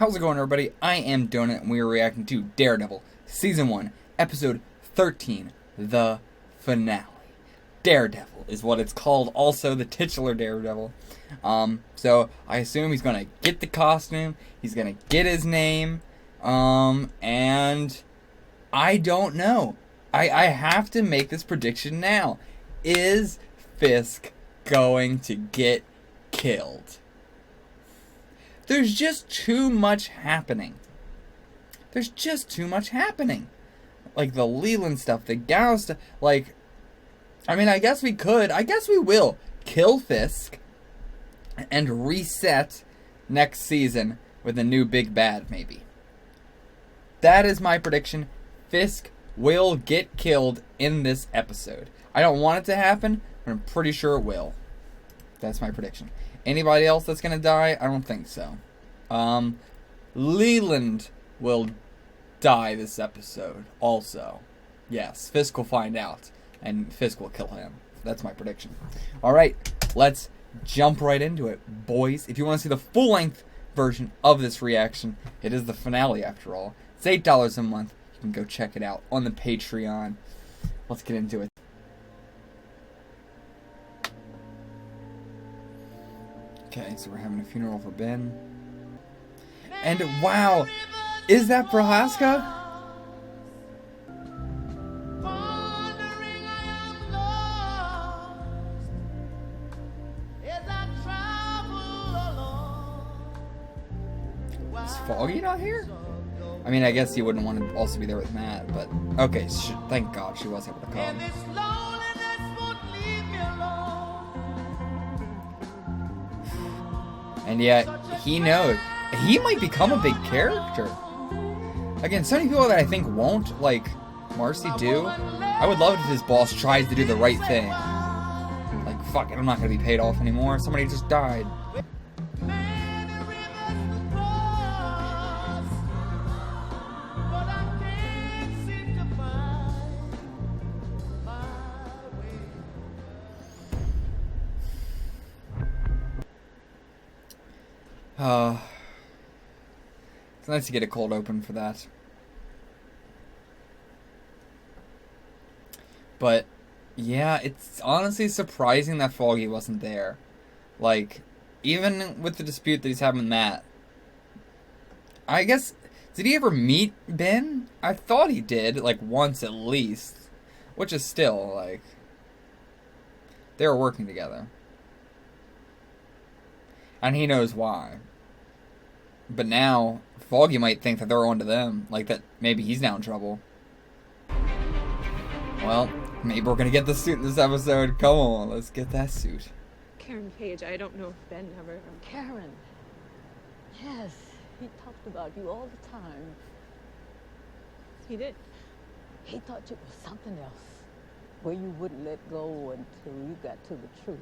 How's it going, everybody? I am Donut, and we are reacting to Daredevil, Season 1, Episode 13, the finale. Daredevil is what it's called, also the titular Daredevil. So I assume he's gonna get the costume, he's gonna get his name, and I don't know. I have to make this prediction now. Is Fisk going to get killed? There's just too much happening. There's just too much happening. Like the Leland stuff, the Gao stuff. Like, I mean, I guess we will kill Fisk and reset next season with a new big bad, maybe. That is my prediction. Fisk will get killed in this episode. I don't want it to happen, but I'm pretty sure it will. That's my prediction. Anybody else that's gonna die? I don't think so. Leland will die this episode also. Yes, Fisk will find out, and Fisk will kill him. That's my prediction. Alright, let's jump right into it, boys. If you want to see the full-length version of this reaction, it is the finale after all. It's $8 a month. You can go check it out on the Patreon. Let's get into it. Okay, so we're having a funeral for Ben. And wow, is that Prohaska? Is Foggy not here? I mean, I guess you wouldn't want to also be there with Matt, but okay, thank God she was able to come. And yet, he knows. He might become a big character. Again, so many people that I think won't, like Marcy, do. I would love it if his boss tries to do the right thing. Like, fuck it, I'm not going to be paid off anymore. Somebody just died. It's nice to get a cold open for that. But, yeah, it's honestly surprising that Foggy wasn't there. Like, even with the dispute that he's having with Matt. I guess, did he ever meet Ben? I thought he did, like, once at least. Which is still, like, they were working together. And he knows why. But now, Foggy might think that they're on to them. Like that maybe he's now in trouble. Well, maybe we're gonna get the suit in this episode. Come on, let's get that suit. Karen Page, I don't know if Ben ever... Karen. Yes, he talked about you all the time. He did. He thought you were something else, where you wouldn't let go until you got to the truth.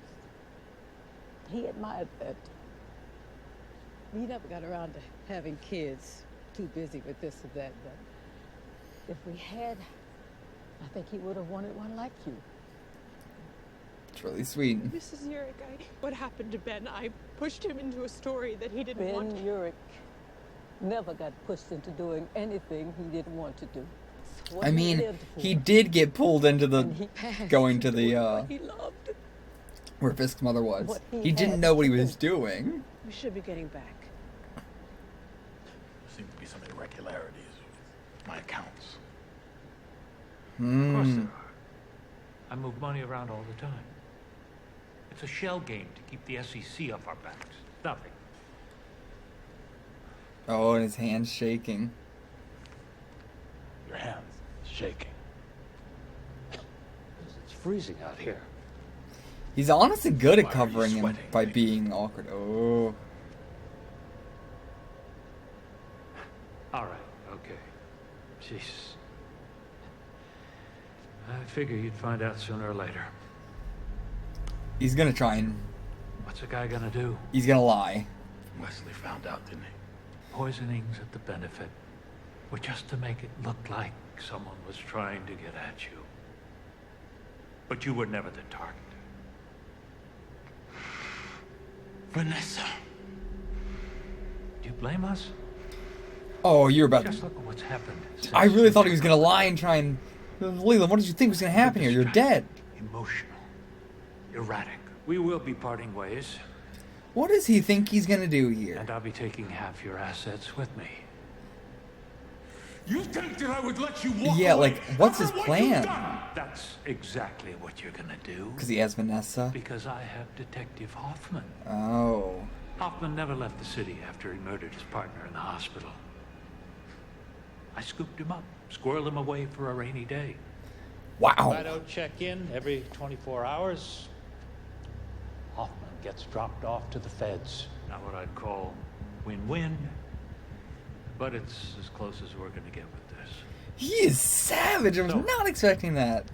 He admired that. We never got around to having kids, too busy with this or that, but if we had, I think he would have wanted one like you. It's really sweet. Mrs. Urich, what happened to Ben? I pushed him into a story that he didn't want. Ben Urich never got pushed into doing anything he didn't want to do. I mean, he did get pulled into the, going to the, he loved. where Fisk's mother was. He didn't know what he was doing. We should be getting back. Seem to be some irregularities with my accounts. Of course there are. I move money around all the time. It's a shell game to keep the SEC off our backs. Nothing. Oh, and his hand's shaking. Your hands shaking. It's freezing out here. He's honestly good at Why are you covering him sweating, by Nick? being awkward. Oh. All right, okay. Jesus. I figure you'd find out sooner or later. He's gonna try and... What's a guy gonna do? He's gonna lie. Wesley found out, didn't he? Poisonings at the benefit were just to make it look like someone was trying to get at you. But you were never the target. Vanessa. Do you blame us? Oh, you're about Just to... look at what's happened. I really thought he was gonna lie and try and... Leland, what did you think was gonna happen here? You're dead. Emotional. Erratic. We will be parting ways. What does he think he's gonna do here? And I'll be taking half your assets with me. You think that I would let you walk Yeah, away like, what's his after what you've plan? done? That's exactly what you're gonna do. Because he has Vanessa. Because I have Detective Hoffman. Oh. Hoffman never left the city after he murdered his partner in the hospital. I scooped him up, squirreled him away for a rainy day. Wow. Fido check-in every 24 hours. Hoffman gets dropped off to the feds. Not what I'd call win-win, but it's as close as we're gonna get with this. He is savage. I was No. not expecting that.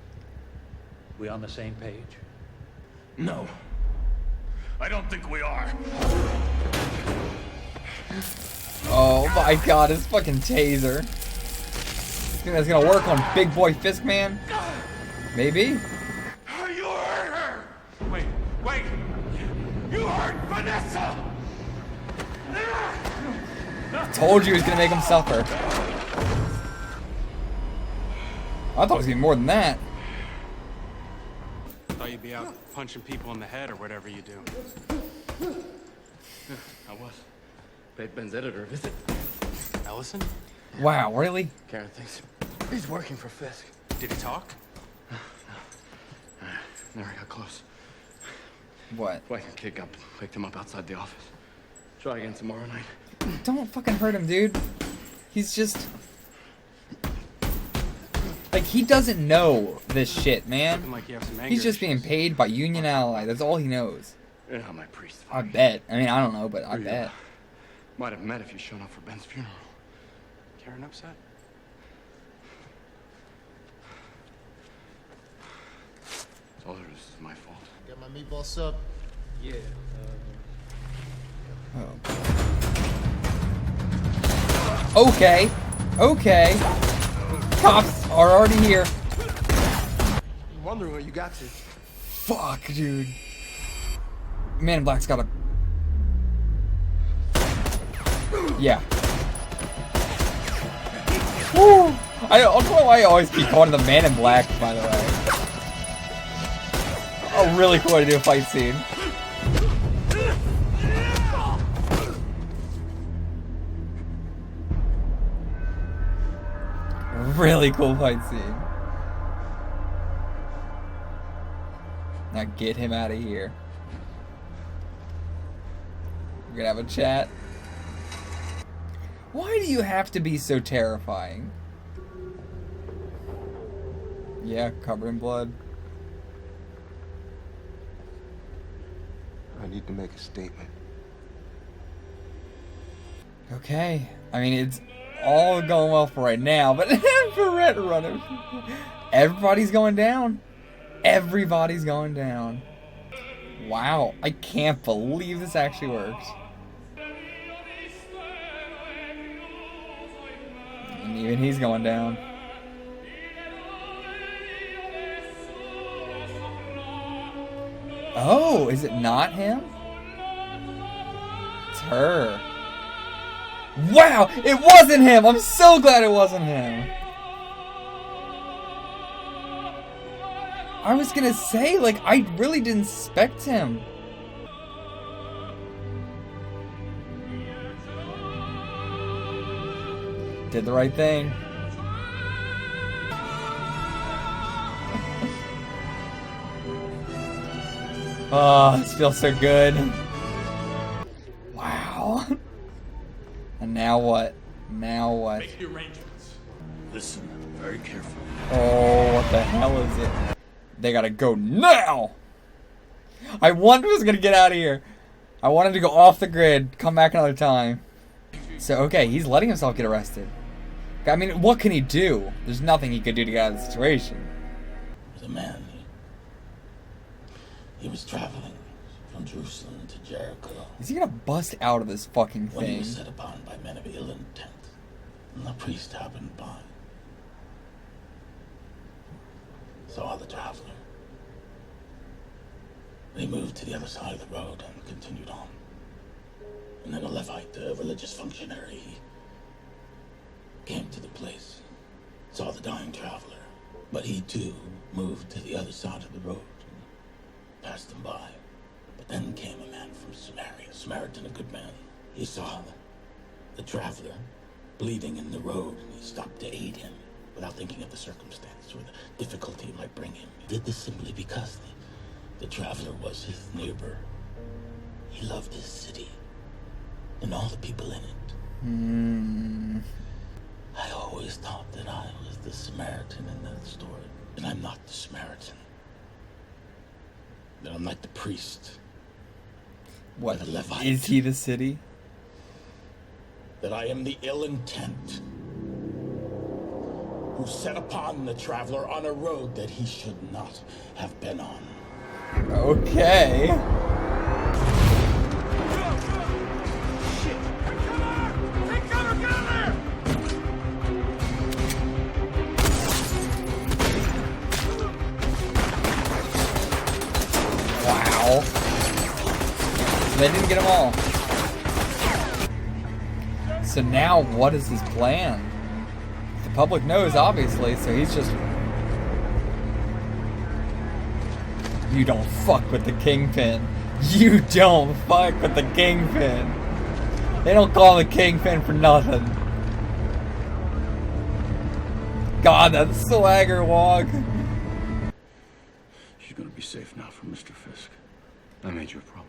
We on the same page? No. I don't think we are. Oh my god, his fucking taser. Think that's gonna work on Big Boy Fisk Man? Maybe? You hurt her! Wait! You hurt Vanessa! Told you he was gonna make him suffer. I thought it was gonna be more than that. Thought you'd be out punching people in the head or whatever you do. I was. Paid Ben's editor a visit. Ellison? Wow, really? Karen thinks he's working for Fisk. Did he talk? No. Never got close. What? Like a kid picked him up outside the office. Try again tomorrow night. Don't fucking hurt him, dude. He's just... Like, he doesn't know this shit, man. Like you have some anger He's just being issues. paid by Union Ally. That's all he knows. You know how my priest I bet. I mean, I don't know, but I Who you, bet. Might have met if you shown up for Ben's funeral. Karen upset? Told her this is my fault. Got my meatball sub? Yeah. Oh. Okay. Okay. Cops are already here. You wondering where you got to? Fuck, dude. Man in Black's got a... Yeah. Woo! I don't know why I always keep calling the Man in Black, by the way. Oh, really cool to do a fight scene. Really cool fight scene. Now get him out of here. We're gonna have a chat. Why do you have to be so terrifying? Yeah, covered in blood. I need to make a statement. Okay. I mean, it's all going well for right now, but for Red Runner, everybody's going down. Everybody's going down. Wow, I can't believe this actually worked. And even he's going down. Oh, is it not him? It's her. Wow, it wasn't him! I'm so glad it wasn't him. I was gonna say, like, I really didn't expect him. Did the right thing. Oh, this feels so good. Wow. And now what? Now what? Make the arrangements. Listen very carefully. Oh, what the hell is it? They gotta go now! I wanted was gonna get out of here. I wanted to go off the grid, come back another time. So, okay, he's letting himself get arrested. I mean, what can he do? There's nothing he could do to get out of the situation. The man, he was traveling from Jerusalem to Jericho Is he gonna bust out of this fucking when he thing? was set upon by men of ill intent, and the priest happened by. Saw the traveler. They moved to the other side of the road and continued on. And then a Levite, a religious functionary, came to the place, saw the dying traveler, but he too moved to the other side of the road and passed them by. But then came a man from Samaria, Samaritan, a good man. He saw the traveler bleeding in the road, and he stopped to aid him without thinking of the circumstance or the difficulty it might bring him. He did this simply because the traveler was his neighbor. He loved his city and all the people in it. I always thought that I was the Samaritan in that story, and I'm not the Samaritan. That I'm like the priest. What, the Levite. is he the city? That I am the ill intent who set upon the traveler on a road that he should not have been on. Okay. Wow. They didn't get them all. So now what is his plan? The public knows, obviously, so he's just... You don't fuck with the Kingpin. You don't fuck with the Kingpin. They don't call him the Kingpin for nothing. God, that swagger walk. She's gonna be safe now from Mr. Fisk. I made you a promise.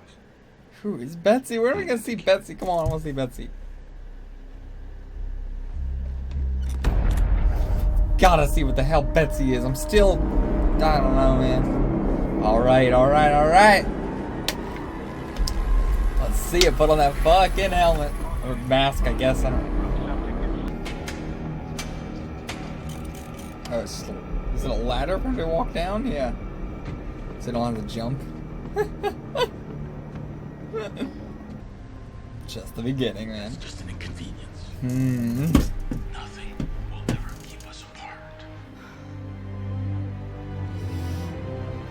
Who is Betsy? Where are we gonna see Betsy? Come on, I wanna see Betsy. Gotta see what the hell Betsy is. I'm still... I don't know, man. Alright. Let's see it. Put on that fucking helmet. Or mask, I guess. I don't know. Oh, is it a ladder for me to walk down? Yeah. So I don't have to jump. Just the beginning, man. It's just an inconvenience. Nothing will ever keep us apart.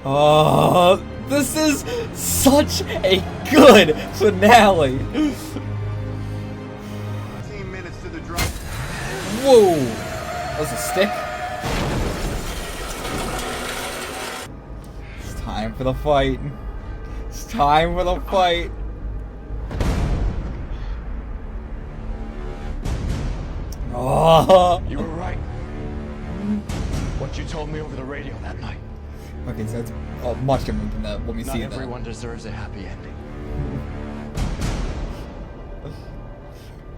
Oh, this is such a good finale. 15 minutes to the drop. Whoa. That was a stick. It's time for the fight. It's time for the fight. Oh. You were right. What you told me over the radio that night. Okay, so it's much different than that. What we see Not then. everyone deserves a happy ending.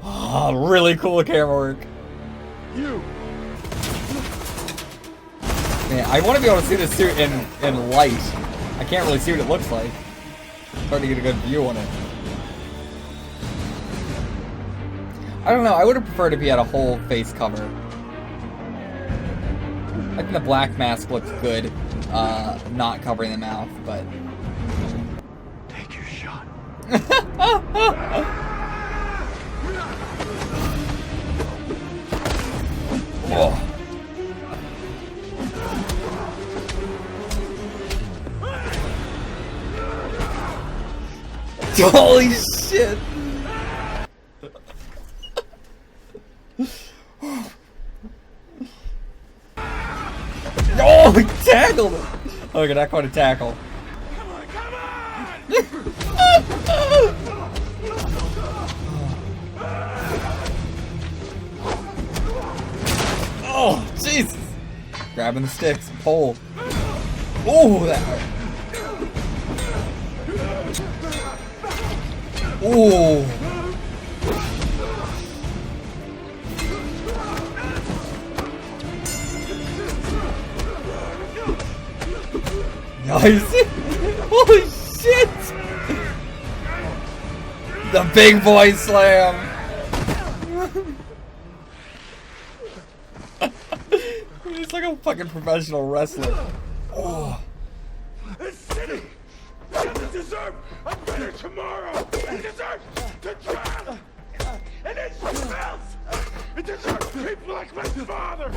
Oh, really cool camera work. You. Man, I want to be able to see this suit in light. I can't really see what it looks like. It's hard to get a good view on it. I don't know, I would have preferred if he had a whole face cover. I think the black mask looks good, not covering the mouth, but... Take your shot. Whoa. Holy shit! Oh, he tackled him! Okay, not quite a tackle. Come on! Oh, Jesus! Grabbing the sticks, pole. Oh, that. Oh. Nice! Holy shit! The big boy slam! He's like a fucking professional wrestler. Oh. This city doesn't deserve a better tomorrow. It deserves to drown. And it smells. It deserves people like my father.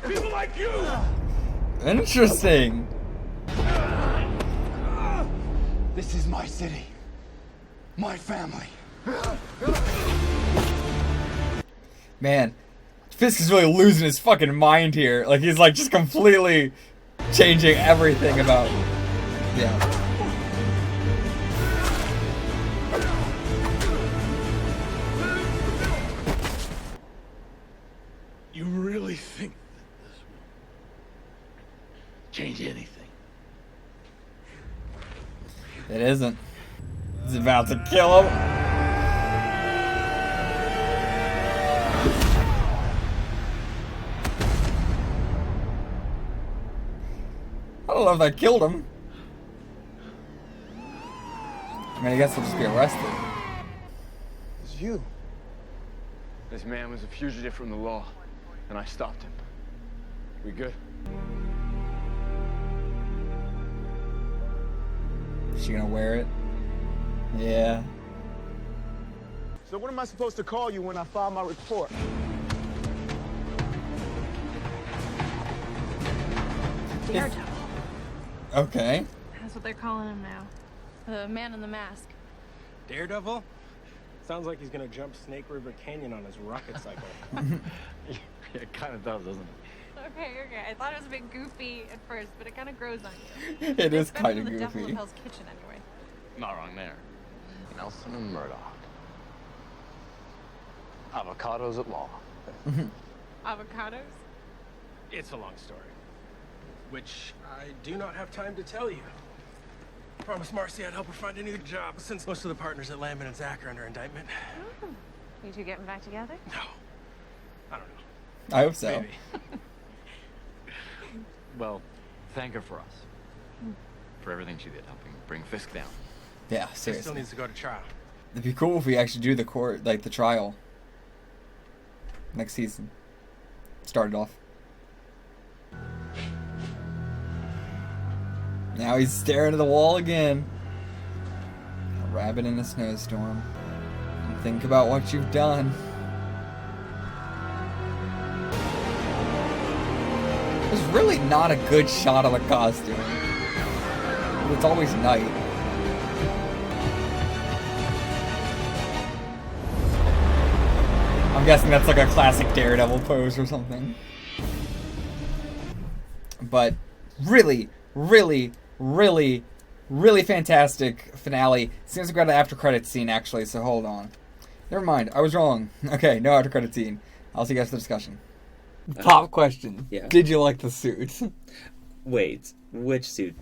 People like you. Interesting. This is my city. My family. Man, Fisk is really losing his fucking mind here. Like, he's like just completely changing everything about. Yeah. You really think that this will change anything? It isn't. He's about to kill him. I don't know if that killed him. I mean, I guess he'll just be arrested. It's you. This man was a fugitive from the law, and I stopped him. We good? Is she gonna wear it? Yeah. So what am I supposed to call you when I file my report? Daredevil. Okay. That's what they're calling him now. The man in the mask. Daredevil? Sounds like he's gonna jump Snake River Canyon on his rocket cycle. Yeah, it kind of does, doesn't it? Okay. I thought it was a bit goofy at first, but it kind of grows on you. It is It's better kind than of the Devil goofy. of Hell's Kitchen, anyway. Not wrong there. Nelson and Murdoch. Avocados at law. Avocados? It's a long story, which I do not have time to tell you. Promised Marcy I'd help her find any job, since most of the partners at Lambert and Zach are under indictment. Oh. You two getting back together? No. I don't know. I hope so. Maybe. Well, thank her for us. For everything she did, helping bring Fisk down. Yeah, He still seriously. needs to go to trial. It'd be cool if we actually do the court, like the trial. Next season. Started off. Now he's staring at the wall again. A rabbit in a snowstorm. And think about what you've done. There's really not a good shot of the costume. It's always night. I'm guessing that's like a classic Daredevil pose or something. But really, really, really, really fantastic finale. Seems like we got an after credits scene actually, so hold on. Never mind, I was wrong. Okay, no after credits scene. I'll see you guys for the discussion. Pop question. Yeah. Did you like the suit? Wait, which suit?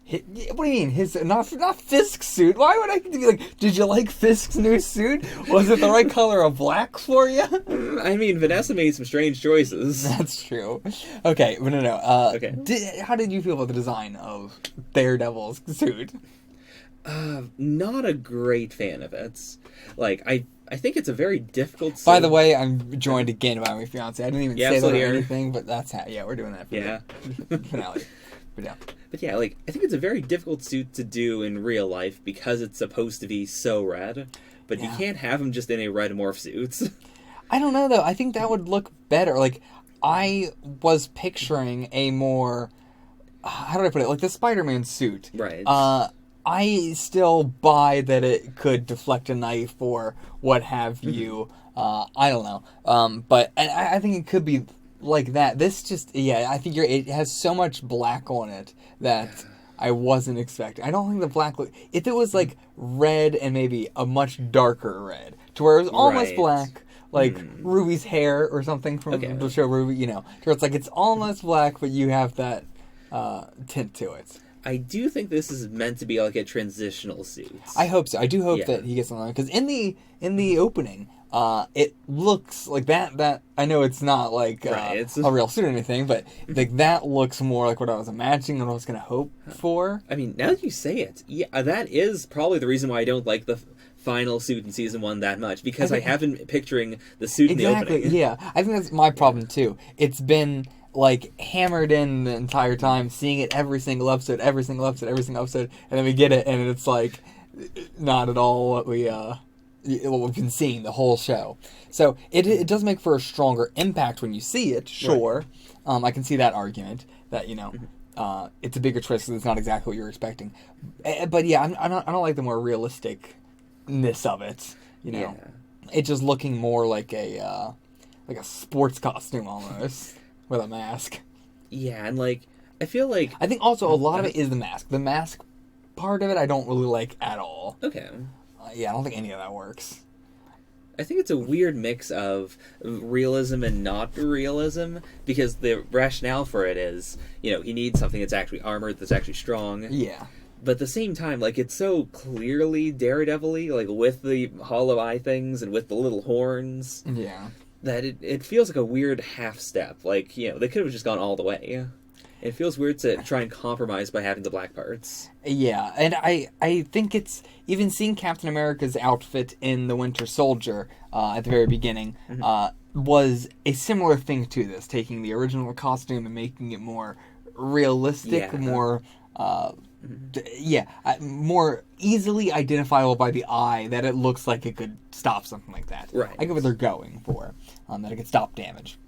What do you mean? His not Fisk's suit? Why would I be like? Did you like Fisk's new suit? Was it the right color of black for you? I mean, Vanessa made some strange choices. That's true. Okay, but no. Okay. How did you feel about the design of Daredevil's suit? Not a great fan of it. Like, I think it's a very difficult suit. By the way, I'm joined again by my fiance. I didn't even say that or here. anything, but that's how. Yeah, we're doing that for the finale. But yeah. But yeah, like, I think it's a very difficult suit to do in real life because it's supposed to be so red. But you can't have him just in a red morph suit. I don't know, though. I think that would look better. Like, I was picturing a more... How do I put it? Like, the Spider-Man suit. Right. I still buy that it could deflect a knife or what have you. I don't know. But I think it could be like that. This just, I think it has so much black on it that I wasn't expecting. I don't think the black look... If it was, like, red and maybe a much darker red, to where it was almost black, like Ruby's hair or something from the show Ruby, you know, to where it's like it's almost black, but you have that tint to it. I do think this is meant to be like a transitional suit. I hope so. I do hope that he gets on, because in the opening, it looks like that. I know it's not like a real suit or anything, but like that looks more like what I was imagining and what I was going to hope for. I mean, now that you say it, that is probably the reason why I don't like the final suit in season 1 that much, because I have been picturing the suit in the opening. Yeah, I think that's my problem too. It's been like hammered in the entire time, seeing it every single episode, and then we get it, and it's like not at all what we've been seeing the whole show. So it does make for a stronger impact when you see it. Sure, right. I can see that argument that it's a bigger twist because it's not exactly what you're expecting. But yeah, I don't like the more realisticness of it. It just looking more like a like a sports costume almost with a mask. Yeah, and like I feel like I think also a lot of it is the mask. The mask part of it I don't really like at all. Okay. Yeah, I don't think any of that works. I think it's a weird mix of realism and not realism, because the rationale for it is, you know, he needs something that's actually armored, that's actually strong. Yeah. But at the same time, like, it's so clearly Daredevil-y, like, with the hollow eye things and with the little horns. Yeah. That it feels like a weird half step. Like, you know, they could have just gone all the way. It feels weird to try and compromise by having the black parts. Yeah, and I think it's... Even seeing Captain America's outfit in The Winter Soldier at the very beginning was a similar thing to this, taking the original costume and making it more realistic, more... more easily identifiable by the eye, that it looks like it could stop something like that. Right. I get what they're going for, that it could stop damage.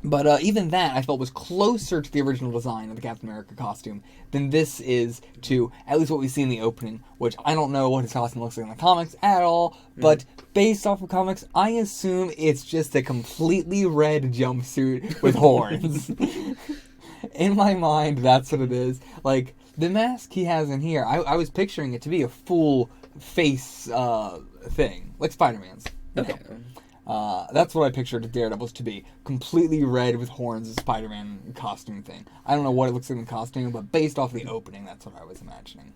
But even that, I felt, was closer to the original design of the Captain America costume than this is to at least what we see in the opening, which I don't know what his costume looks like in the comics at all, but based off of comics, I assume it's just a completely red jumpsuit with horns. In my mind, that's what it is. Like, the mask he has in here, I was picturing it to be a full face thing, like Spider-Man's. Okay. That's what I pictured Daredevil's to be. Completely red with horns, a Spider-Man costume thing. I don't know what it looks like in the costume, but based off the opening, that's what I was imagining.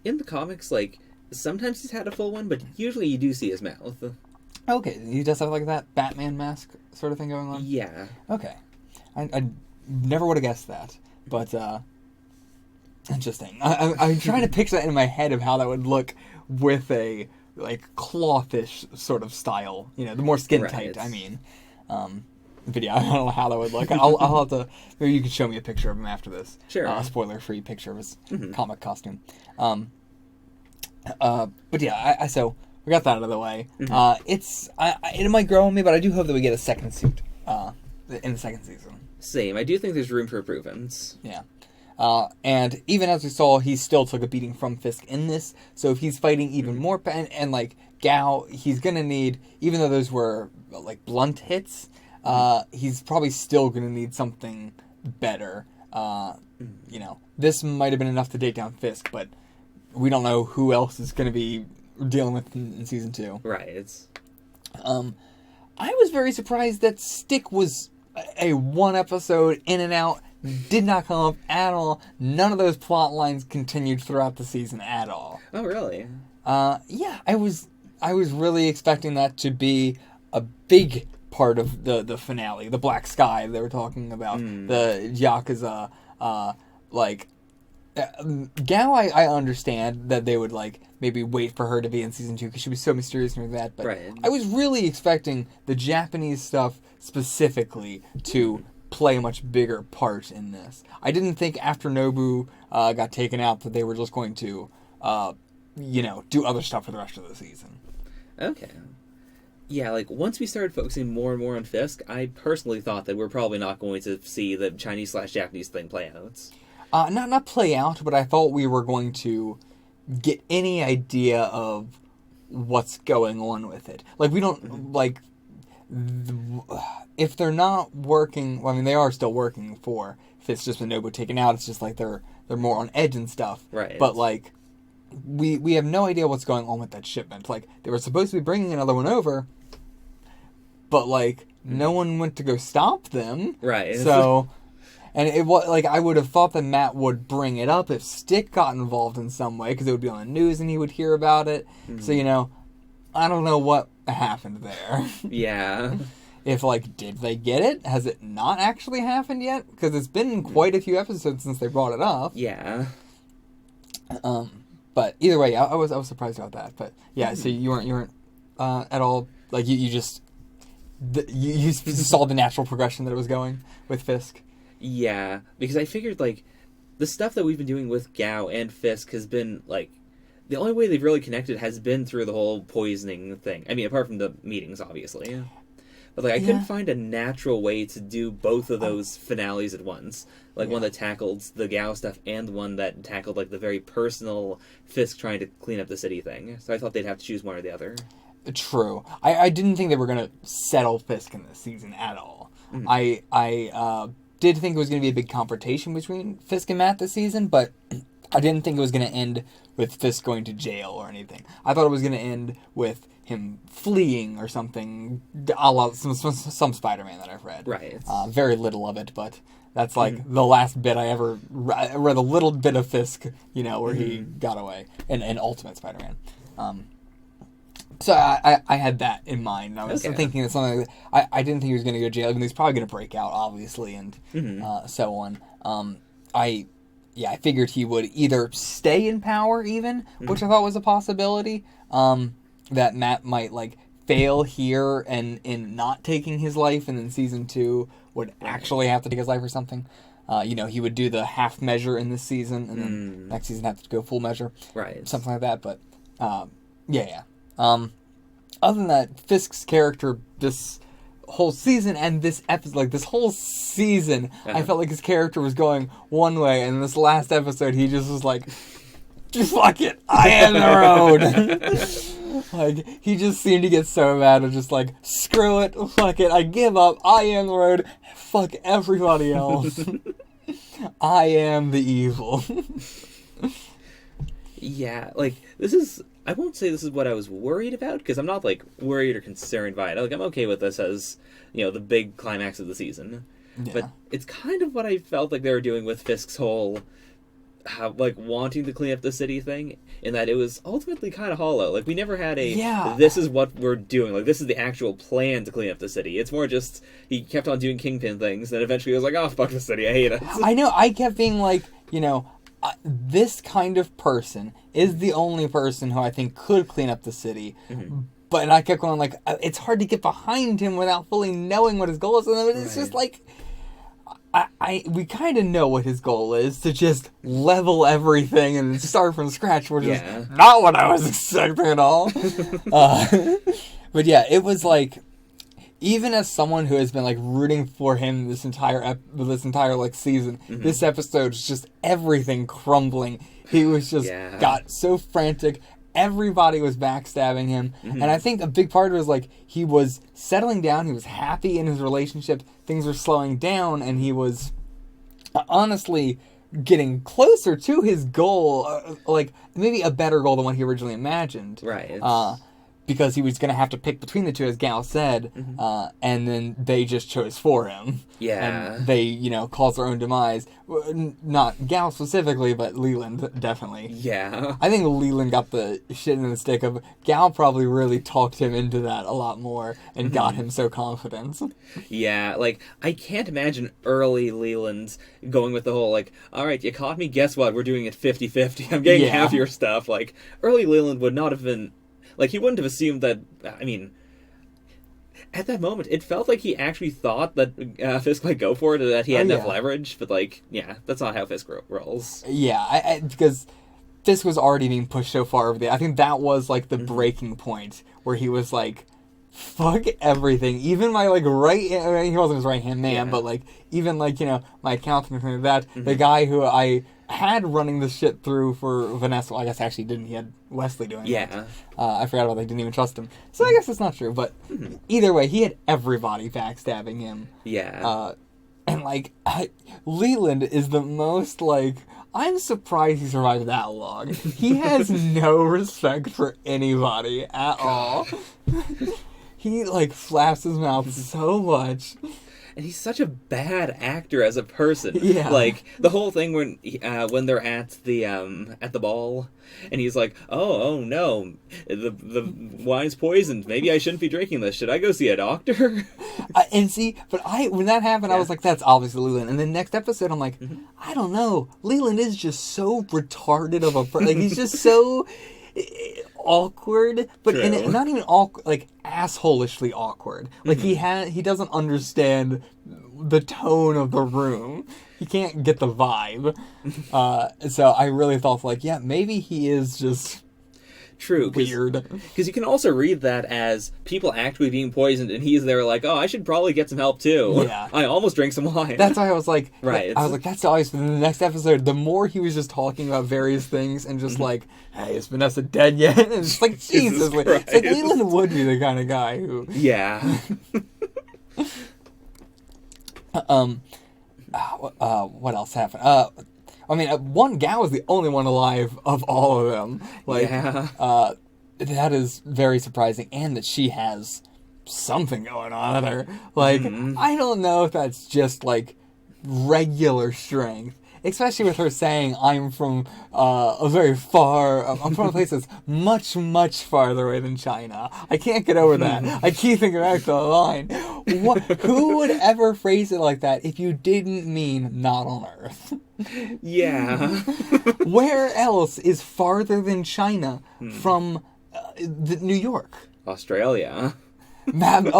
In the comics, like, sometimes he's had a full one, but usually you do see his mouth. Okay, he does have like that Batman mask sort of thing going on? Yeah. Okay. I never would have guessed that, but interesting. I'm trying to picture that in my head of how that would look with a like clothish sort of style, you know, the more skin tight. I mean, video. I don't know how that would look. I'll have to. Maybe you can show me a picture of him after this. Sure. Spoiler-free picture of his comic costume. But yeah, so we got that out of the way. It might grow on me, but I do hope that we get a second suit in the second season. Same. I do think there's room for improvements. Yeah. And even as we saw, he still took a beating from Fisk in this. So if he's fighting even more, and like Gao, he's gonna need, even though those were like blunt hits, he's probably still gonna need something better. You know, this might have been enough to take down Fisk, but we don't know who else is gonna be dealing with in season 2. Right. I was very surprised that Stick was a one episode in and out. Did not come up at all. None of those plot lines continued throughout the season at all. Oh, really? Yeah, I was really expecting that to be a big part of the finale, the black sky they were talking about, the Yakuza, Gao, I understand that they would like maybe wait for her to be in season 2 because she was so mysterious and that, but I was really expecting the Japanese stuff specifically to play a much bigger part in this. I didn't think after Nobu got taken out that they were just going to, do other stuff for the rest of the season. Okay. Yeah, like, once we started focusing more and more on Fisk, I personally thought that we're probably not going to see the Chinese/Japanese thing play out. Not play out, but I thought we were going to get any idea of what's going on with it. Like, we don't, if they're not working, well, I mean, they are still working for Fisk, just with Nobu taken out, it's just like they're more on edge and stuff. Right. But, like, we have no idea what's going on with that shipment. Like, they were supposed to be bringing another one over, but, like, no one went to go stop them. Right. So, and it was, like, I would have thought that Matt would bring it up if Stick got involved in some way, because it would be on the news and he would hear about it. So, I don't know what happened there. Yeah. If, did they get it? Has it not actually happened yet? Because it's been quite a few episodes since they brought it up. Yeah. But either way, I was surprised about that. But yeah, so you weren't at all, you just you saw the natural progression that it was going with Fisk. Yeah, because I figured the stuff that we've been doing with Gao and Fisk has been the only way they've really connected has been through the whole poisoning thing. I mean, apart from the meetings, obviously. But I couldn't find a natural way to do both of those finales at once. One that tackled the Gao stuff and one that tackled the very personal Fisk trying to clean up the city thing. So I thought they'd have to choose one or the other. True. I didn't think they were going to settle Fisk in this season at all. Mhm. I did think it was going to be a big confrontation between Fisk and Matt this season, but I didn't think it was going to end with Fisk going to jail or anything. I thought it was going to end with him fleeing or something, a la some Spider-Man that I've read. Right. Very little of it, but that's like the last bit I ever read a little bit of Fisk, where he got away in Ultimate Spider-Man. So I had that in mind. I was thinking that something like I didn't think he was going to go to jail. I mean, he's probably going to break out, obviously, and so on. I figured he would either stay in power, even, which I thought was a possibility. That Matt might fail here and in not taking his life, and then season 2 would actually have to take his life or something. He would do the half measure in this season, and then next season have to go full measure, right? Something like that. But other than that, Fisk's character this whole season and this episode, this whole season, I felt like his character was going one way, and this last episode, he just was like, "Fuck it, I am the road." He just seemed to get so mad of just screw it, fuck it, I give up, I am the road, fuck everybody else. I am the evil. Yeah, this is... I won't say this is what I was worried about, because I'm not, worried or concerned by it. I'm okay with this as, the big climax of the season. Yeah. But it's kind of what I felt like they were doing with Fisk's whole, wanting to clean up the city thing, in that it was ultimately kind of hollow. We never had this is what we're doing. This is the actual plan to clean up the city. It's more just, he kept on doing Kingpin things, then eventually he was like, oh, fuck the city, I hate it. I know, I kept being this kind of person is the only person who I think could clean up the city. Mm-hmm. But I kept going it's hard to get behind him without fully knowing what his goal is. And it's just we kind of know what his goal is, to just level everything and start from scratch, which is not what I was expecting at all. But yeah, it was even as someone who has been rooting for him this entire season, this episode is just everything crumbling. He was just got so frantic. Everybody was backstabbing him, and I think a big part of it was he was settling down. He was happy in his relationship. Things were slowing down, and he was honestly getting closer to his goal, maybe a better goal than what he originally imagined. Right. Because he was going to have to pick between the two, as Gal said, and then they just chose for him. Yeah. And they, caused their own demise. Not Gal specifically, but Leland, definitely. Yeah. I think Leland got the shit in the stick of... Gal probably really talked him into that a lot more and got him so confident. Yeah, I can't imagine early Leland going with the whole, all right, you caught me, guess what, we're doing it 50-50, I'm getting half your stuff. Early Leland would not have been... he wouldn't have assumed that, at that moment, it felt like he actually thought that Fisk might go for it, or that he had enough leverage, but, that's not how Fisk rolls. Yeah, because Fisk was already being pushed so far over the... I think that was, the breaking point, where he was fuck everything. Even my, right... I mean, he wasn't his right-hand man, but, even, my accountant and that, the guy who I... had running the shit through for Vanessa. Well, I guess actually didn't. He had Wesley doing it. I forgot about that. They didn't even trust him. So I guess it's not true. But either way, he had everybody backstabbing him. Yeah. And Leland is the most I'm surprised he survived that long. He has no respect for anybody at all. He flaps his mouth so much. And he's such a bad actor as a person. Yeah. The whole thing when they're at the ball, and he's oh no, the wine's poisoned. Maybe I shouldn't be drinking this. Should I go see a doctor? And see, but when that happened, I was that's obviously Leland. And then next episode, I'm I don't know. Leland is just so retarded of a person. He's just so awkward, but not even awkward, assholishly awkward. He doesn't understand the tone of the room. He can't get the vibe. So I really thought maybe he is just True. Weird. Because you can also read that as people actually being poisoned, and he's there like, oh, I should probably get some help too. Yeah. I almost drank some wine. That's why I was like, right. I was like, that's always in the next episode. The more he was just talking about various things and just like, hey, is Vanessa dead yet? And it's just like, Jesus. It's like Leland would be the kind of guy who. Yeah. What else happened? I mean, one gal was the only one alive of all of them. Like, that is very surprising, and that she has something going on with her. Like, I don't know if that's just like regular strength. Especially with her saying, I'm from I'm from a place that's much, much farther away than China. I can't get over that. I keep thinking back to the line. Who would ever phrase it like that if you didn't mean not on Earth? Yeah. Where else is farther than China from New York? Australia. Maybe.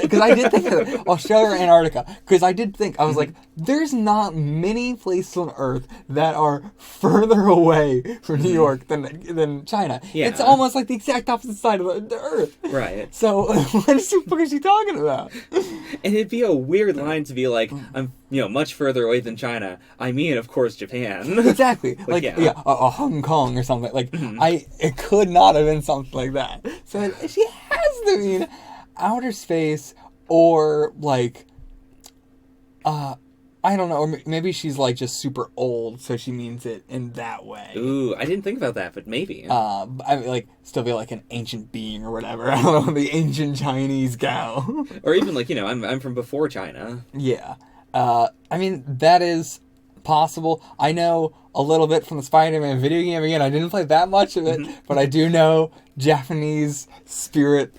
Because I did think of it. Australia or Antarctica. Because I did think, I was like, there's not many places on Earth that are further away from New York than China. Yeah. It's almost like the exact opposite side of the Earth. Right. So, what the fuck is she talking about? And it'd be a weird line to be like, I'm, much further away than China. I mean, of course, Japan. Exactly. Like, Hong Kong or something. Like, it could not have been something like that. So, she has to mean outer space or, like, I don't know, or maybe she's, like, just super old, so she means it in that way. Ooh, I didn't think about that, but maybe. I mean, like, still be like an ancient being or whatever. I don't know, the ancient Chinese gal. Or even, like, I'm from before China. Yeah. I mean, that is possible. I know a little bit from the Spider-Man video game. Again, I didn't play that much of it, but I do know Japanese spirit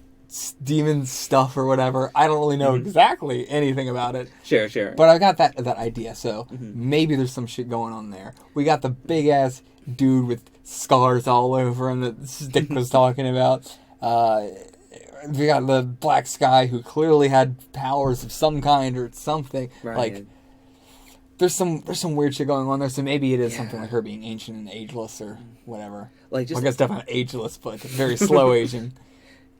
demon stuff or whatever. I don't really know exactly anything about it. Sure. But I got that idea, so maybe there's some shit going on there. We got the big-ass dude with scars all over him that Stick was talking about. We got the Black Sky who clearly had powers of some kind or something. Right. Like, there's some weird shit going on there, so maybe it is something like her being ancient and ageless or whatever. Like, just, I guess definitely ageless, but very slow aging.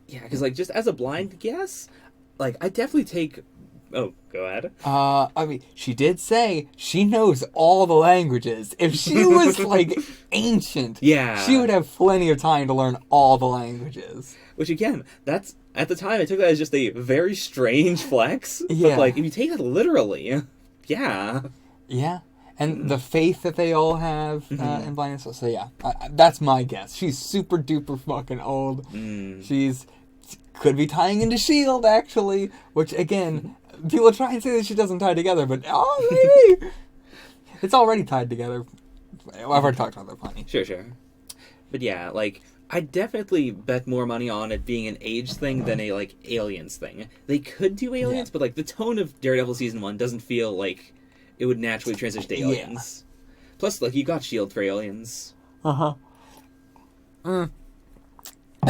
Yeah, because, like, just as a blind guess, like, I definitely take... Oh, go ahead. I mean, she did say she knows all the languages. If she was, like, ancient, she would have plenty of time to learn all the languages. Which, again, that's... At the time, I took that as just a very strange flex. Yeah. But, like, if you take that literally, yeah. Yeah. And the faith that they all have in blindness. So, yeah, that's my guess. She's super duper fucking old. She's... Could be tying into S.H.I.E.L.D., actually. Which, again, people try and say that she doesn't tie together, but, maybe. It's already tied together. I've already talked about that plenty. Sure. But, yeah, like... I definitely bet more money on it being an age thing than a, like, aliens thing. They could do aliens, but, like, the tone of Daredevil Season 1 doesn't feel like it would naturally transition to aliens. Plus, like, you got S.H.I.E.L.D. for aliens. I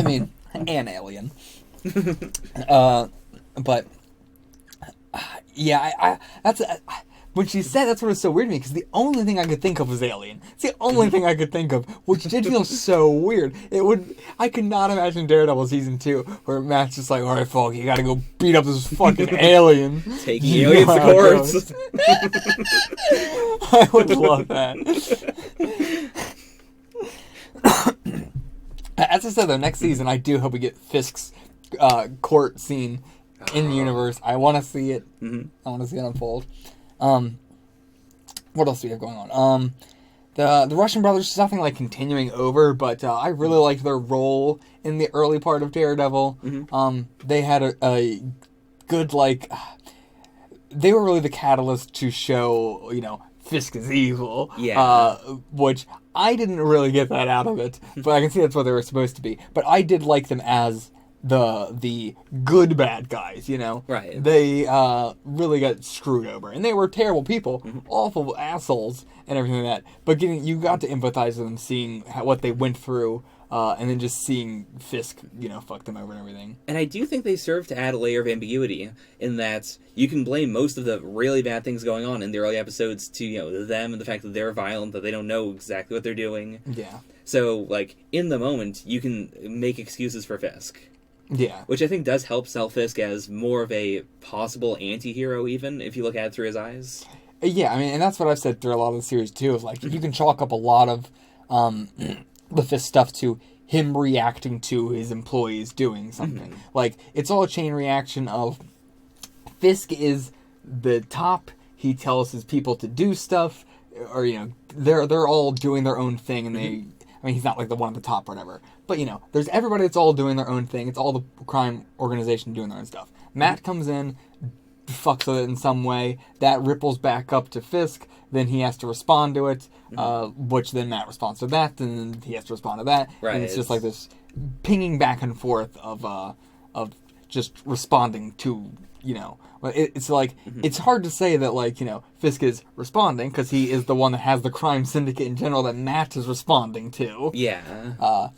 mean, an alien. But, yeah, that's... when she said that's what was so weird to me, because the only thing I could think of was alien. It's the only thing I could think of, which did feel so weird. I could not imagine Daredevil Season 2, where Matt's just like, alright, Falk, you gotta go beat up this fucking alien. Taking aliens to courts. I would love that. As I said, though, next season, I do hope we get Fisk's court scene in the universe. I want to see it. I want to see it unfold. What else do we have going on? The Russian brothers, nothing like continuing over, but I really liked their role in the early part of Daredevil. They had a good, like, they were really the catalyst to show, Fisk is evil. Yeah. Which I didn't really get that out of it, but I can see that's what they were supposed to be. But I did like them as the good bad guys, Right. They really got screwed over, and they were terrible people, awful assholes, and everything like that. But you got to empathize with them, seeing what they went through and then just seeing Fisk, fuck them over and everything. And I do think they serve to add a layer of ambiguity in that you can blame most of the really bad things going on in the early episodes to, them and the fact that they're violent, that they don't know exactly what they're doing. Yeah. So, in the moment, you can make excuses for Fisk. Yeah. Which I think does help sell Fisk as more of a possible anti-hero, even, if you look at it through his eyes. Yeah, I mean, and that's what I've said through a lot of the series, too, is, you can chalk up a lot of the Fisk stuff to him reacting to his employees doing something. It's all a chain reaction of Fisk is the top, he tells his people to do stuff, or, they're all doing their own thing, and they... I mean, he's not the one at the top or whatever. But, there's everybody that's all doing their own thing. It's all the crime organization doing their own stuff. Matt comes in, fucks with it in some way. That ripples back up to Fisk. Then he has to respond to it, which then Matt responds to that. And then he has to respond to that. Right. And it's just this pinging back and forth of just responding to, it's it's hard to say that, Fisk is responding because he is the one that has the crime syndicate in general that Matt is responding to. Yeah.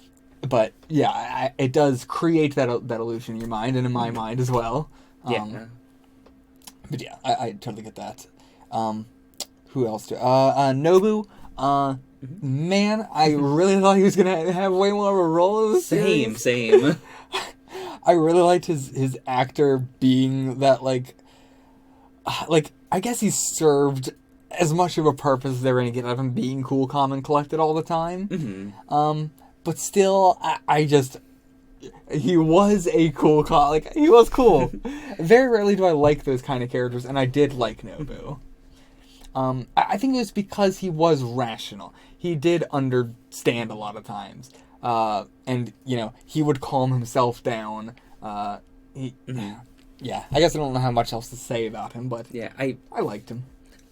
But, yeah, it does create that illusion in your mind and in my mind as well. Yeah. But, yeah, I totally get that. Who else? Nobu. Man, I really thought he was going to have way more of a role in the series. Same. I really liked his actor being that, I guess he served as much of a purpose as they were going to get out of him being cool, calm, and collected all the time. Mm-hmm. But still, he was a cool, he was cool. Very rarely do I like those kind of characters, and I did like Nobu. I think it was because he was rational. He did understand a lot of times. And, he would calm himself down. Yeah, I guess I don't know how much else to say about him, but yeah, I liked him.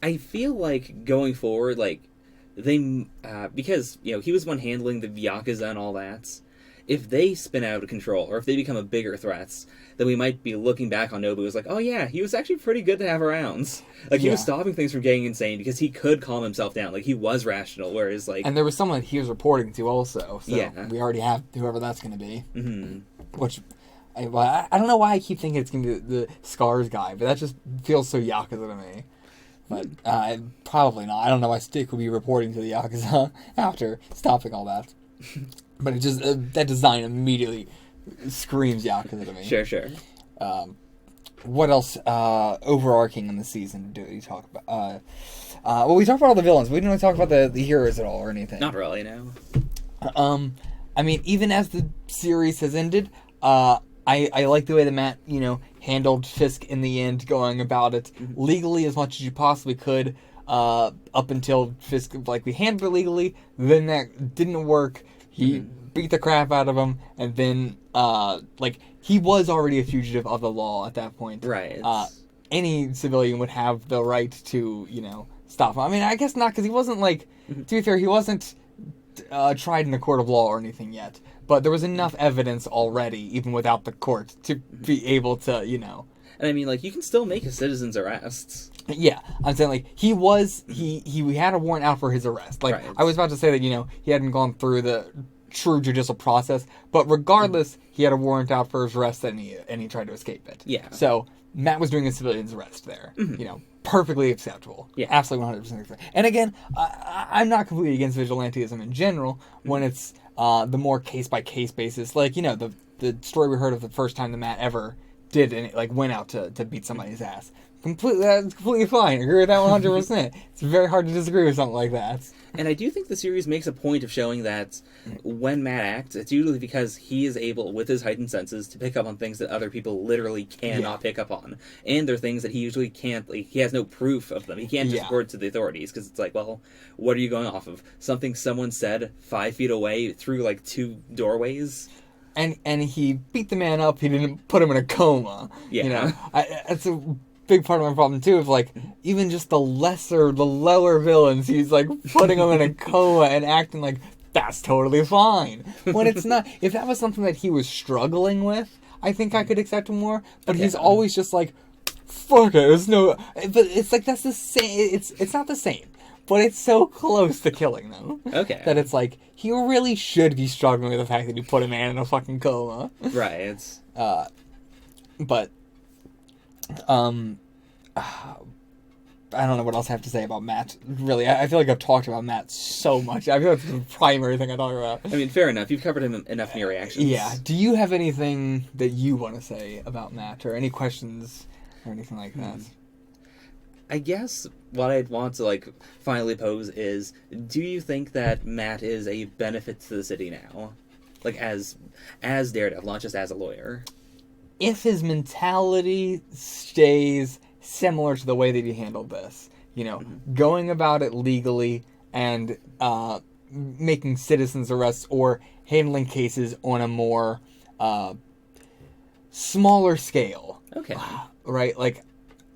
I feel like going forward, they, because, he was one handling the Yakuza and all that. If they spin out of control, or if they become a bigger threat, then we might be looking back on Nobu as oh yeah, he was actually pretty good to have around. He was stopping things from getting insane because he could calm himself down. He was rational, whereas And there was someone that he was reporting to also, so yeah. We already have whoever that's going to be. Mm-hmm. Which, I don't know why I keep thinking it's going to be the Scars guy, but that just feels so Yakuza to me. But probably not. I don't know why Stick would be reporting to the Yakuza after stopping all that. But it just that design immediately screams Yakuza to me. Sure. What else overarching in the season do we talk about? Well, we talked about all the villains. We didn't really talk about the heroes at all or anything. Not really, no. I mean, even as the series has ended, I like the way that Matt, handled Fisk in the end, going about it legally as much as you possibly could, up until Fisk, we handled it legally, then that didn't work. He beat the crap out of him, and then, he was already a fugitive of the law at that point. Right. Any civilian would have the right to, stop him. I mean, I guess not, because he wasn't, to be fair, he wasn't tried in a court of law or anything yet. But there was enough evidence already, even without the court, to be able to, And I mean, you can still make a citizen's arrest. Yeah, I'm saying, he was, he had a warrant out for his arrest. Right. I was about to say that, he hadn't gone through the true judicial process, but regardless, he had a warrant out for his arrest, and he tried to escape it. Yeah. So, Matt was doing a civilian's arrest there. Perfectly acceptable. Yeah. Absolutely 100% acceptable. And again, I'm not completely against vigilantism in general, when it's the more case-by-case basis. The story we heard of the first time that Matt ever did, and it, went out to beat somebody's ass. That's completely fine. I agree with that 100%. It's very hard to disagree with something like that. And I do think the series makes a point of showing that when Matt acts, it's usually because he is able, with his heightened senses, to pick up on things that other people literally cannot pick up on. And they're things that he usually can't, he has no proof of them. He can't just report to the authorities, because it's well, what are you going off of? Something someone said 5 feet away through, 2 doorways? And he beat the man up, he didn't put him in a coma. Yeah. That's a big part of my problem too, of even just the lower villains, he's putting them in a coma and acting that's totally fine. When it's not. If that was something that he was struggling with, I think I could accept him more. But he's always just fuck it, there's no. But it's that's the same. It's not the same. but it's so close to killing them. Okay. That it's like, he really should be struggling with the fact that he put a man in a fucking coma. Right. But, I don't know what else I have to say about Matt. Really, I feel like I've talked about Matt so much. I feel like it's the primary thing I talk about. I mean, fair enough. You've covered him enough in your reactions. Yeah. Do you have anything that you want to say about Matt, or any questions, or anything like that? I guess what I'd want to, like, finally pose is, do you think that Matt is a benefit to the city now? Like, as Daredevil, not just as a lawyer? If his mentality stays similar to the way that he handled this, going about it legally and making citizens arrests or handling cases on a more smaller scale. Okay. Right? Like,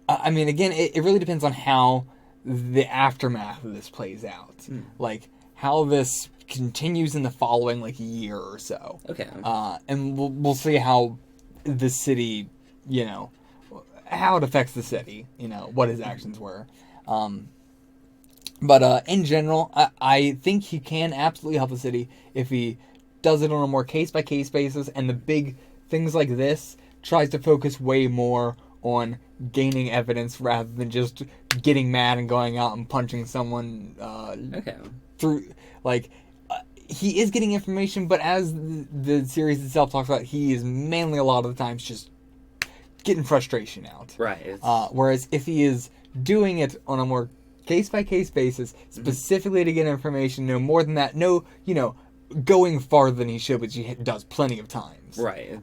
I mean, again, it really depends on how the aftermath of this plays out. Like, how this continues in the following, like, year or so. Okay. And we'll see how the city, how it affects the city, what his actions were. But in general, I think he can absolutely help the city if he does it on a more case-by-case basis, and the big things like this tries to focus way more on gaining evidence rather than just getting mad and going out and punching someone through, like... he is getting information, but as the series itself talks about, he is mainly a lot of the times just getting frustration out. Right. Whereas if he is doing it on a more case-by-case basis, specifically to get information, no more than that, going farther than he should, which he does plenty of times. Right.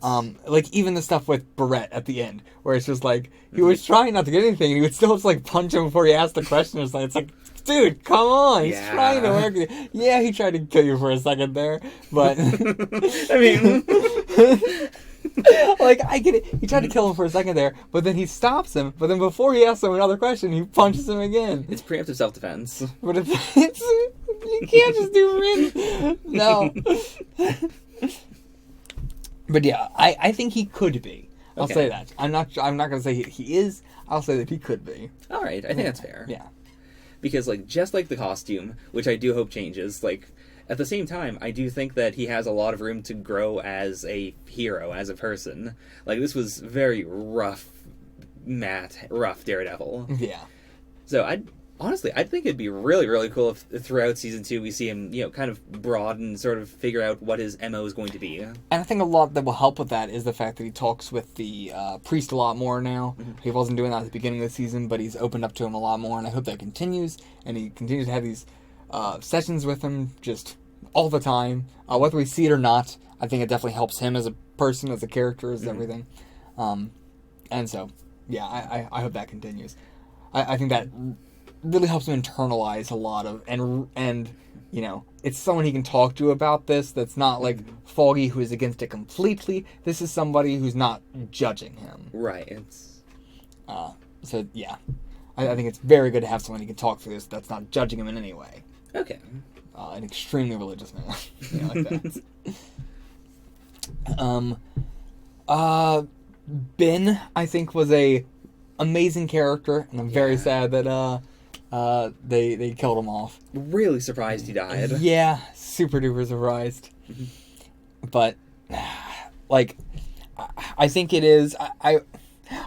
Like, even the stuff with Barrett at the end, where it's just like, he was trying not to get anything, and he would still just, like, punch him before he asked the question or something. It's like, dude, come on, he's trying to work with you. Yeah, he tried to kill you for a second there, but... I mean... like, I get it. He tried to kill him for a second there, but then he stops him, but then before he asks him another question, he punches him again. It's preemptive self-defense. But it's you can't just do no. But yeah, I think he could be. I'll say that. I'm not going to say he is. I'll say that he could be. All right, I think that's fair. Yeah. Because, like, just like the costume, which I do hope changes, like, at the same time, I do think that he has a lot of room to grow as a hero, as a person. Like, this was very rough Daredevil. Yeah. So, I think it'd be really, really cool if throughout Season 2 we see him, kind of broaden and sort of figure out what his MO is going to be. And I think a lot that will help with that is the fact that he talks with the priest a lot more now. He wasn't doing that at the beginning of the season, but he's opened up to him a lot more, and I hope that continues, and he continues to have these sessions with him just all the time. Whether we see it or not, I think it definitely helps him as a person, as a character, as everything. And so, yeah, I hope that continues. I think that really helps him internalize a lot of, and it's someone he can talk to about this that's not like Foggy, who is against it completely. This is somebody who's not judging him. Right. So, yeah. I think it's very good to have someone he can talk through this that's not judging him in any way. Okay. An extremely religious man. Like that. Ben, I think, was a amazing character, and I'm very sad that they killed him off. Really surprised he died. Yeah, super duper surprised. But, like, I think it is...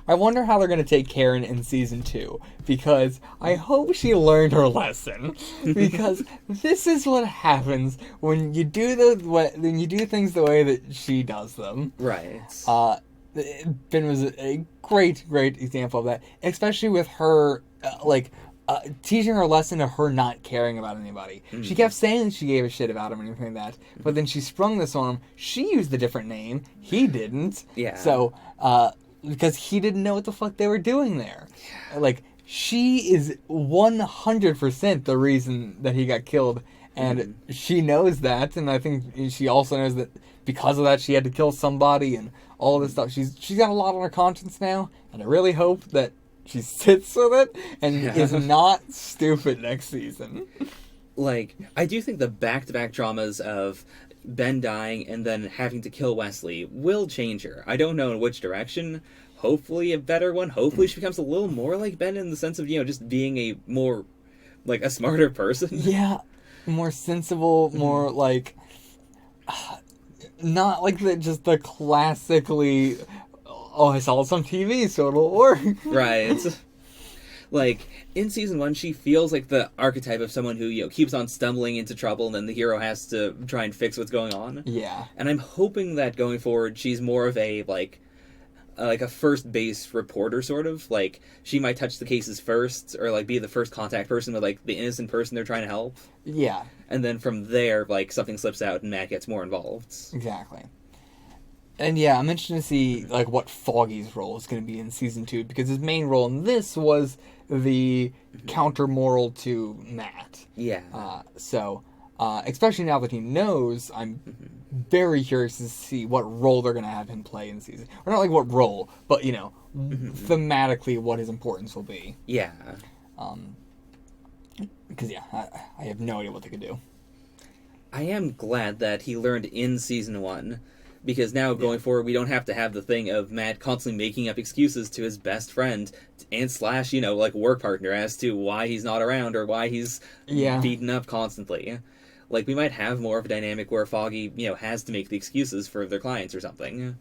I wonder how they're going to take Karen in Season 2, because I hope she learned her lesson, because this is what happens when you do things the way that she does them. Right. Ben was a great example of that, especially with her, teaching her a lesson of her not caring about anybody. She kept saying she gave a shit about him and everything like that, but then she sprung this on him. She used a different name. He didn't. Yeah. So, because he didn't know what the fuck they were doing there. Like, she is 100% the reason that he got killed, and she knows that, and I think she also knows that because of that she had to kill somebody and all this stuff. She's got a lot on her conscience now, and I really hope that she sits with it and is not stupid next season. Like, I do think the back-to-back dramas of Ben dying and then having to kill Wesley will change her. I don't know in which direction. Hopefully a better one. Hopefully she becomes a little more like Ben in the sense of, just being a more like a smarter person. Yeah, more sensible, more like not like the classically. Oh, I saw it on TV, so it'll work. Right. Like, in season 1, she feels like the archetype of someone who, keeps on stumbling into trouble and then the hero has to try and fix what's going on. Yeah. And I'm hoping that going forward, she's more of a, like a first base reporter, sort of. Like, she might touch the cases first, or, like, be the first contact person with, like, the innocent person they're trying to help. Yeah. And then from there, like, something slips out and Matt gets more involved. Exactly. And yeah, I'm interested to see like what Foggy's role is going to be in season 2, because his main role in this was the counter moral to Matt. Yeah. So, especially now that he knows, I'm very curious to see what role they're going to have him play in the season. Or not like what role, but thematically what his importance will be. Yeah. Because I have no idea what they could do. I am glad that he learned in season 1. Because now, going forward, we don't have to have the thing of Matt constantly making up excuses to his best friend and / like, work partner as to why he's not around or why he's beaten up constantly. Like, we might have more of a dynamic where Foggy, has to make the excuses for their clients or something.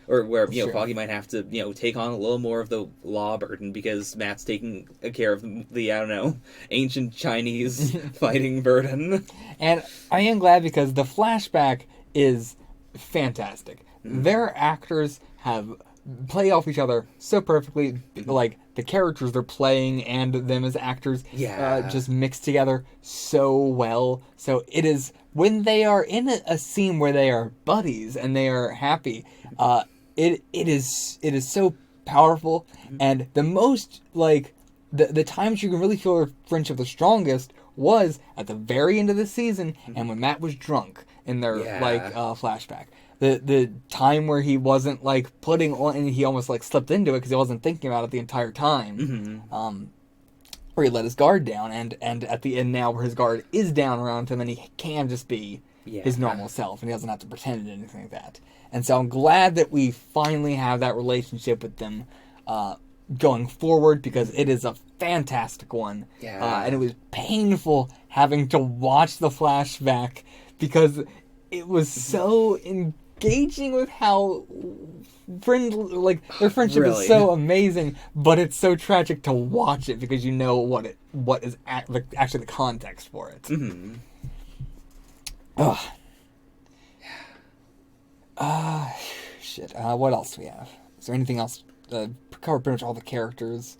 Or where, Foggy might have to, take on a little more of the law burden because Matt's taking care of the, I don't know, ancient Chinese fighting burden. And I am glad because the flashback is fantastic. Their actors play off each other so perfectly. Like, the characters they're playing and them as actors just mix together so well. So it is, when they are in a scene where they are buddies and they are happy, it is so powerful. And the most, like, the times you can really feel their friendship the strongest was at the very end of the season and when Matt was drunk in their flashback. The time where he wasn't like putting on, and he almost like slipped into it because he wasn't thinking about it the entire time. Where he let his guard down, and at the end now where his guard is down around him and he can just be his normal self and he doesn't have to pretend or anything like that. And so I'm glad that we finally have that relationship with them going forward, because it is a fantastic one. And it was painful having to watch the flashback because it was so engaging with how their friendship is so amazing, but it's so tragic to watch it because you know what is actually the context for it. Shit. What else do we have? Is there anything else? Covered pretty much all the characters.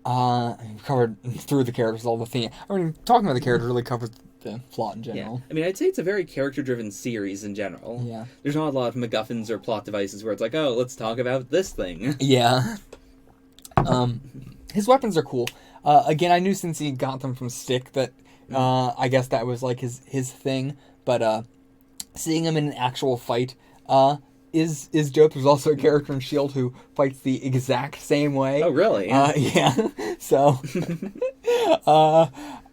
Covered through the characters all the theme. I mean, talking about the characters really covers the plot in general. Yeah. I mean, I'd say it's a very character-driven series in general. Yeah. There's not a lot of MacGuffins or plot devices where it's like, oh, let's talk about this thing. Yeah. His weapons are cool. Again, I knew since he got them from Stick that I guess that was like his thing. But seeing him in an actual fight is dope. There's also a character in S.H.I.E.L.D. who fights the exact same way. Oh, really? Yeah. So,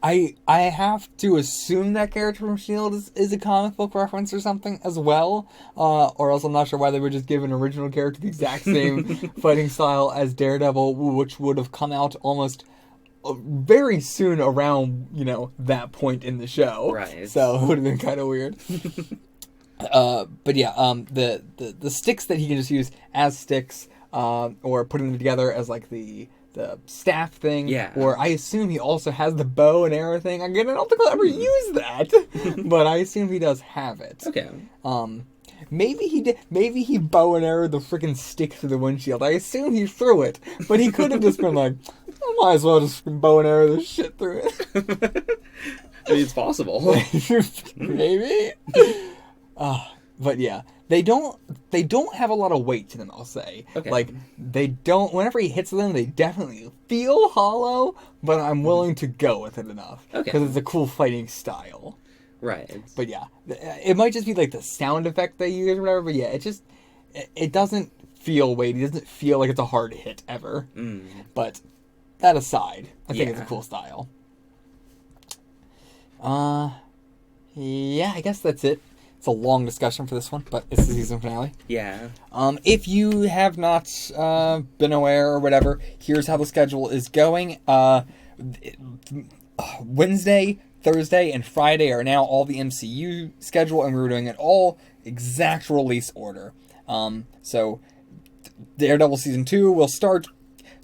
I have to assume that character from S.H.I.E.L.D. is a comic book reference or something as well. Or else I'm not sure why they would just give an original character the exact same fighting style as Daredevil, which would have come out almost very soon around, that point in the show. Right. So it would have been kind of weird. But yeah, the sticks that he can just use as sticks, or putting them together as like the staff thing. Yeah. Or I assume he also has the bow and arrow thing. Again, I don't think I'll ever use that, but I assume he does have it. Okay. Maybe he did. Maybe he bow and arrowed the freaking stick through the windshield. I assume he threw it, but he could have just been like, I might as well just bow and arrow this shit through it. I mean, it's possible. Maybe. But yeah, they don't have a lot of weight to them, I'll say. Okay. Like, they don't, whenever he hits them, they definitely feel hollow, but I'm willing to go with it enough. Okay. Because it's a cool fighting style. Right. But yeah, it might just be like the sound effect they use or whatever, but yeah, it doesn't feel weighty, it doesn't feel like it's a hard hit ever. But that aside, I think it's a cool style. Yeah, I guess that's it. It's a long discussion for this one, but it's the season finale. Yeah. If you have not been aware or whatever, here's how the schedule is going. Wednesday, Thursday, and Friday are now all the MCU schedule, and we're doing it all exact release order. So Daredevil season 2 will start.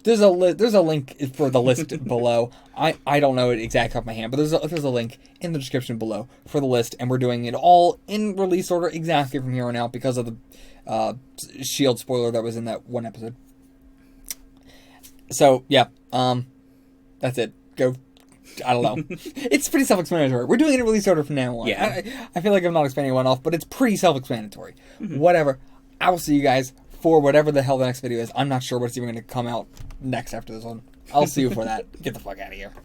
There's a link for the list below. I don't know it exactly off my hand, but there's a link in the description below for the list, and we're doing it all in release order exactly from here on out because of the Shield spoiler that was in that one episode. So yeah, that's it. Go. I don't know. It's pretty self-explanatory. We're doing it in release order from now on. Yeah. I feel like I'm not explaining one off, but it's pretty self-explanatory. Whatever. I will see you guys for whatever the hell the next video is. I'm not sure what's even going to come out next after this one. I'll see you for that. Get the fuck out of here.